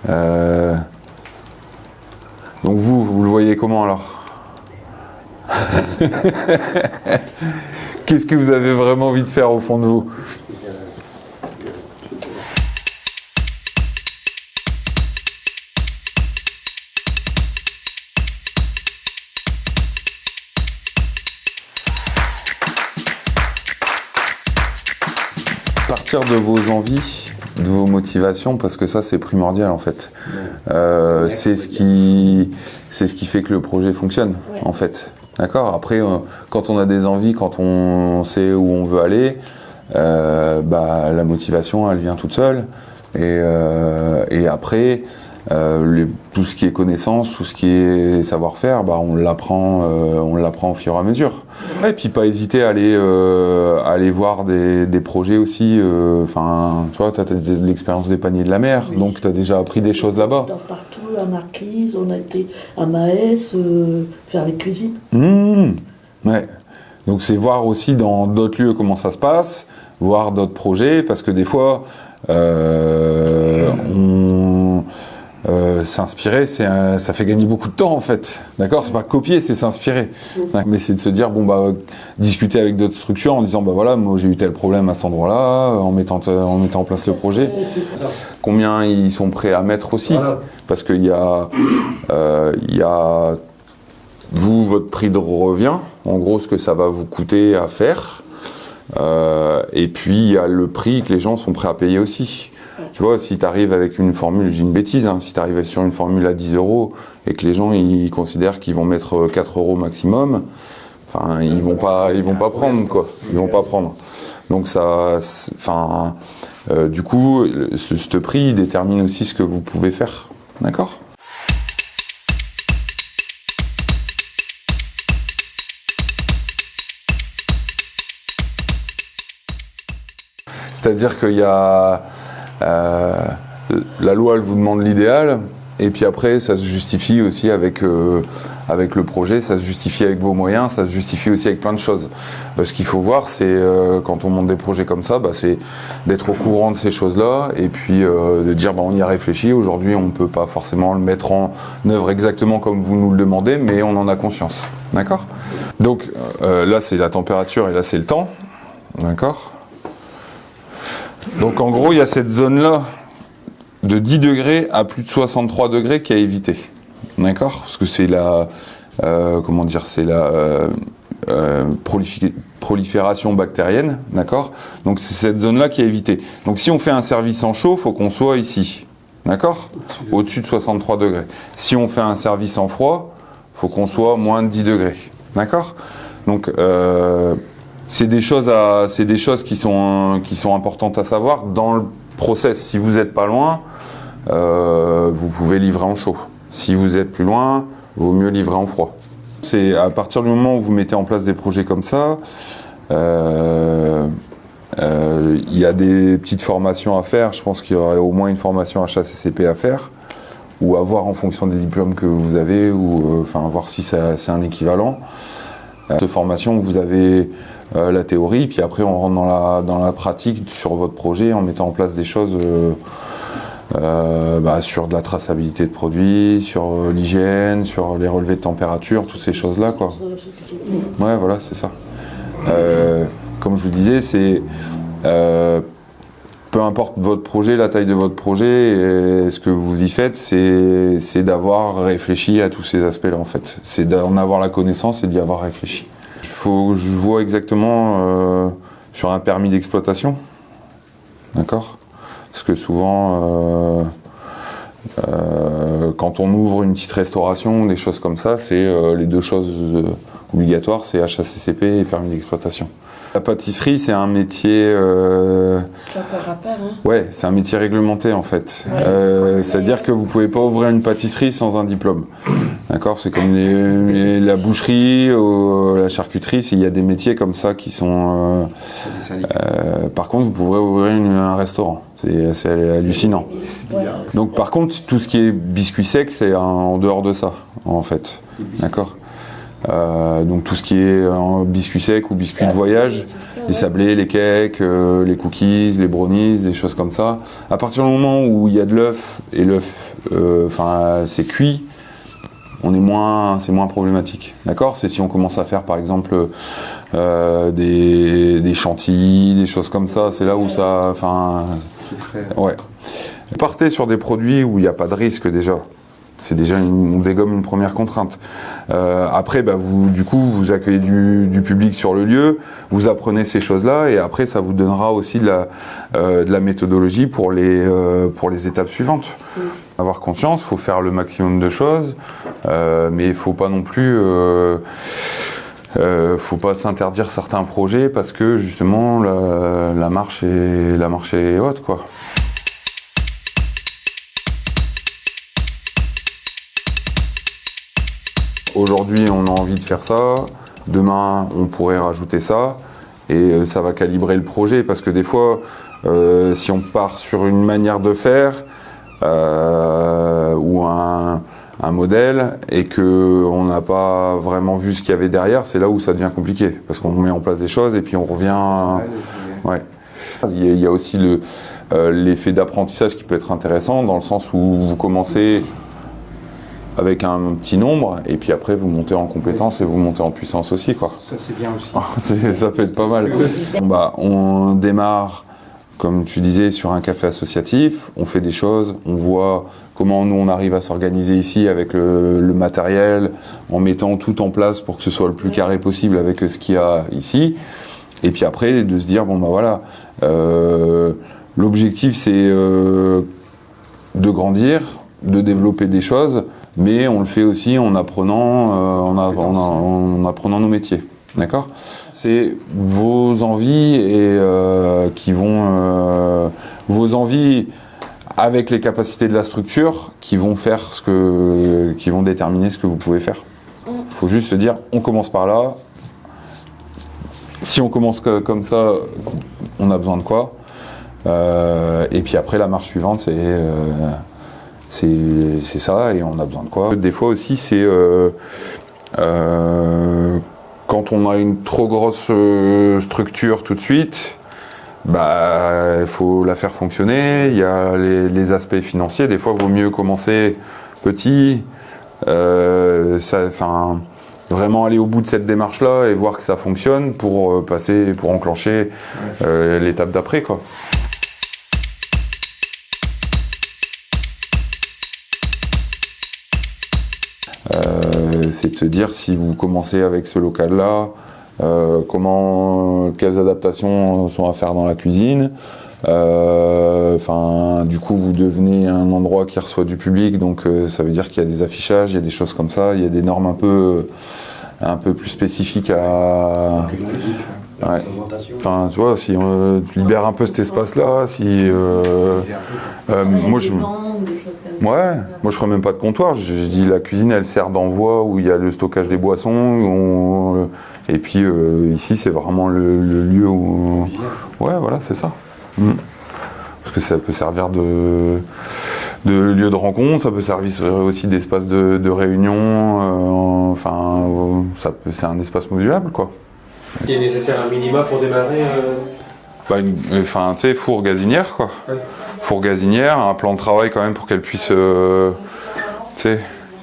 Donc vous le voyez comment alors? Qu'est-ce que vous avez vraiment envie de faire au fond de vous? Partir de vos envies, de vos motivations, parce que ça c'est primordial en fait. C'est ce qui fait que le projet fonctionne en fait. D'accord. Après, quand on a des envies, quand on sait où on veut aller, la motivation elle vient toute seule. Et après, tout ce qui est connaissance, tout ce qui est savoir-faire, on l'apprend au fur et à mesure. Et puis pas hésiter à aller voir des projets aussi. Tu vois, tu as l'expérience des paniers de la mer, donc tu as déjà appris des choses là-bas. Partout, à Marquise, on a été à Maës, faire les cuisines. Ouais. Donc c'est voir aussi dans d'autres lieux comment ça se passe, voir d'autres projets, parce que des fois, s'inspirer, ça fait gagner beaucoup de temps en fait. D'accord, c'est pas copier, c'est s'inspirer. Mais c'est de se dire discuter avec d'autres structures en disant voilà, moi j'ai eu tel problème à cet endroit-là, en mettant en place le projet. Combien ils sont prêts à mettre aussi, parce qu'il y a votre prix de revient, en gros ce que ça va vous coûter à faire, et puis il y a le prix que les gens sont prêts à payer aussi. Tu vois, si tu arrives avec une formule, j'ai une bêtise, si tu arrives sur une formule à 10 € et que les gens ils considèrent qu'ils vont mettre 4 € maximum, ils vont pas prendre quoi. Ils vont pas prendre. Donc du coup, ce prix détermine aussi ce que vous pouvez faire. D'accord ? C'est-à-dire qu'il y a la loi, elle vous demande l'idéal, et puis après, ça se justifie aussi avec le projet, ça se justifie avec vos moyens, ça se justifie aussi avec plein de choses. Ce qu'il faut voir, c'est quand on monte des projets comme ça, c'est d'être au courant de ces choses-là, et puis de dire on y a réfléchi. Aujourd'hui, on ne peut pas forcément le mettre en œuvre exactement comme vous nous le demandez, mais on en a conscience. D'accord ? Donc là, c'est la température et là, c'est le temps. D'accord ? Donc en gros, il y a cette zone-là de 10 degrés à plus de 63 degrés qui est à éviter. D'accord ? Parce que c'est la prolifération bactérienne. D'accord ? Donc c'est cette zone-là qui est à éviter. Donc si on fait un service en chaud, il faut qu'on soit ici. D'accord ? Au-dessus de 63 degrés. Si on fait un service en froid, il faut qu'on soit moins de 10 degrés. D'accord ? Donc c'est des choses qui sont importantes à savoir dans le process. Si vous n'êtes pas loin, vous pouvez livrer en chaud. Si vous êtes plus loin, il vaut mieux livrer en froid. C'est à partir du moment où vous mettez en place des projets comme ça, il y a des petites formations à faire. Je pense qu'il y aurait au moins une formation HACCP à faire, ou à voir en fonction des diplômes que vous avez, ou voir si c'est un équivalent. Cette formation, vous avez la théorie, puis après on rentre dans la pratique sur votre projet en mettant en place des choses sur de la traçabilité de produits, sur l'hygiène, sur les relevés de température, toutes ces choses-là, quoi. Ouais, voilà, c'est ça. Comme je vous disais, c'est peu importe votre projet, la taille de votre projet, et ce que vous y faites, c'est d'avoir réfléchi à tous ces aspects-là, en fait. C'est d'en avoir la connaissance et d'y avoir réfléchi. Je vois exactement sur un permis d'exploitation, d'accord ? Parce que souvent, quand on ouvre une petite restauration, des choses comme ça, c'est les deux choses obligatoires, c'est HACCP et permis d'exploitation. La pâtisserie, c'est un métier... C'est encore à part, hein ? Ouais, c'est un métier réglementé en fait. C'est-à-dire que vous pouvez pas ouvrir une pâtisserie sans un diplôme. D'accord ? C'est comme la boucherie, la charcuterie, il y a des métiers comme ça qui sont... par contre, vous pourrez ouvrir un restaurant. C'est hallucinant. Donc par contre, tout ce qui est biscuit sec, c'est en dehors de ça, en fait. D'accord ? Donc tout ce qui est biscuits secs ou biscuits de voyage, les sablés, les cakes, les cookies, les brownies, des choses comme ça. À partir du moment où il y a de l'œuf et l'œuf, c'est cuit, c'est moins problématique, d'accord? C'est si on commence à faire par exemple des chantilly, des choses comme ça, c'est là où ça, ouais. Partez sur des produits où il n'y a pas de risque déjà. C'est déjà on dégomme une première contrainte. Après, vous accueillez du public sur le lieu, vous apprenez ces choses-là, et après, ça vous donnera aussi de la méthodologie pour les étapes suivantes. Avoir conscience, il faut faire le maximum de choses, mais il ne faut pas non plus, faut pas s'interdire certains projets parce que justement la marche est haute, quoi. Aujourd'hui, on a envie de faire ça. Demain, on pourrait rajouter ça. Et ça va calibrer le projet. Parce que des fois, si on part sur une manière de faire ou un modèle et qu'on n'a pas vraiment vu ce qu'il y avait derrière, c'est là où ça devient compliqué. Parce qu'on met en place des choses et puis on revient... Ouais. Il y a aussi l'effet d'apprentissage qui peut être intéressant dans le sens où vous commencez avec un petit nombre, et puis après vous montez en compétence et vous montez en puissance aussi, quoi. Ça c'est bien aussi. Ça peut être pas mal. On démarre, comme tu disais, sur un café associatif, on fait des choses, on voit comment nous on arrive à s'organiser ici avec le matériel, en mettant tout en place pour que ce soit le plus carré possible avec ce qu'il y a ici, et puis après de se dire, l'objectif c'est de grandir, de développer des choses, mais on le fait aussi en apprenant, en apprenant nos métiers. D'accord ? C'est vos envies et vos envies avec les capacités de la structure qui vont faire qui vont déterminer ce que vous pouvez faire. Il faut juste se dire, on commence par là. Si on commence comme ça, on a besoin de quoi ? Et puis après, la marche suivante, c'est ça, et on a besoin de quoi. Des fois aussi, c'est quand on a une trop grosse structure tout de suite, il faut la faire fonctionner. Il y a les aspects financiers. Des fois, il vaut mieux commencer petit, vraiment aller au bout de cette démarche-là et voir que ça fonctionne pour enclencher l'étape d'après, quoi. C'est de se dire, si vous commencez avec ce local-là, quelles adaptations sont à faire dans la cuisine. Du coup, vous devenez un endroit qui reçoit du public, donc ça veut dire qu'il y a des affichages, il y a des choses comme ça, il y a des normes un peu plus spécifiques à... Ouais. Tu vois, si tu libères un peu cet espace-là, moi je ferais même pas de comptoir. Je dis la cuisine, elle sert d'envoi où il y a le stockage des boissons, et puis ici c'est vraiment le lieu où... Ouais, voilà, c'est ça. Parce que ça peut servir de lieu de rencontre, ça peut servir aussi d'espace de réunion. C'est un espace modulable, quoi. Il est nécessaire un minima pour démarrer four gazinière, quoi. Ouais. Four gazinière, un plan de travail quand même pour qu'elle puisse...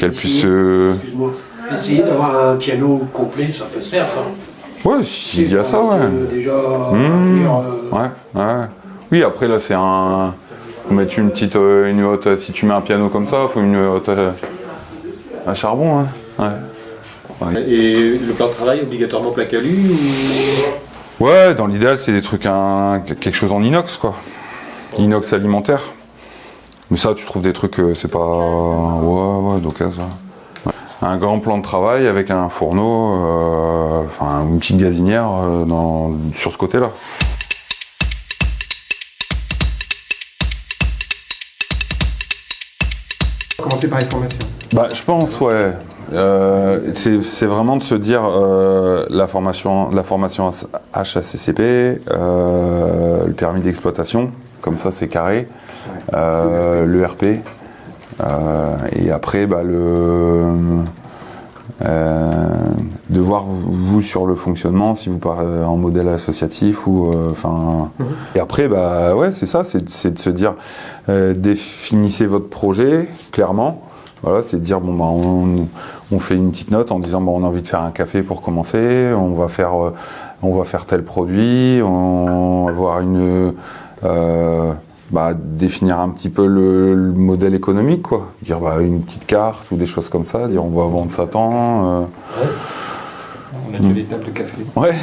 Excuse-moi. Essayer d'avoir un piano complet, ça peut se faire, ça. Ouais, il y a ça, ouais. Oui, après là, c'est un... Faut mettre une hotte... Si tu mets un piano comme ça, il faut une hotte à charbon, hein. Ouais. Ouais. Et le plan de travail obligatoirement plaque alu ou... Ouais, dans l'idéal, c'est des trucs, quelque chose en inox, quoi. Inox alimentaire. Mais ça, tu trouves des trucs, c'est pas... Ouais, d'occasion. Ouais. Un grand plan de travail avec un fourneau, une petite gazinière sur ce côté-là. Commencer par les formations. Je pense, ouais. C'est vraiment de se dire la formation HACCP, le permis d'exploitation, comme ça c'est carré, l'ERP, et après De voir vous sur le fonctionnement, si vous parlez en modèle associatif ou Et après, bah ouais, c'est ça, c'est de se dire, définissez votre projet clairement. Voilà, c'est de dire bon bah on fait une petite note en disant bon on a envie de faire un café pour commencer, on va faire tel produit, on va avoir définir un petit peu le modèle économique, quoi. Dire une petite carte ou des choses comme ça, dire on va vendre ça tant. On a déjà des tables de café. Ouais.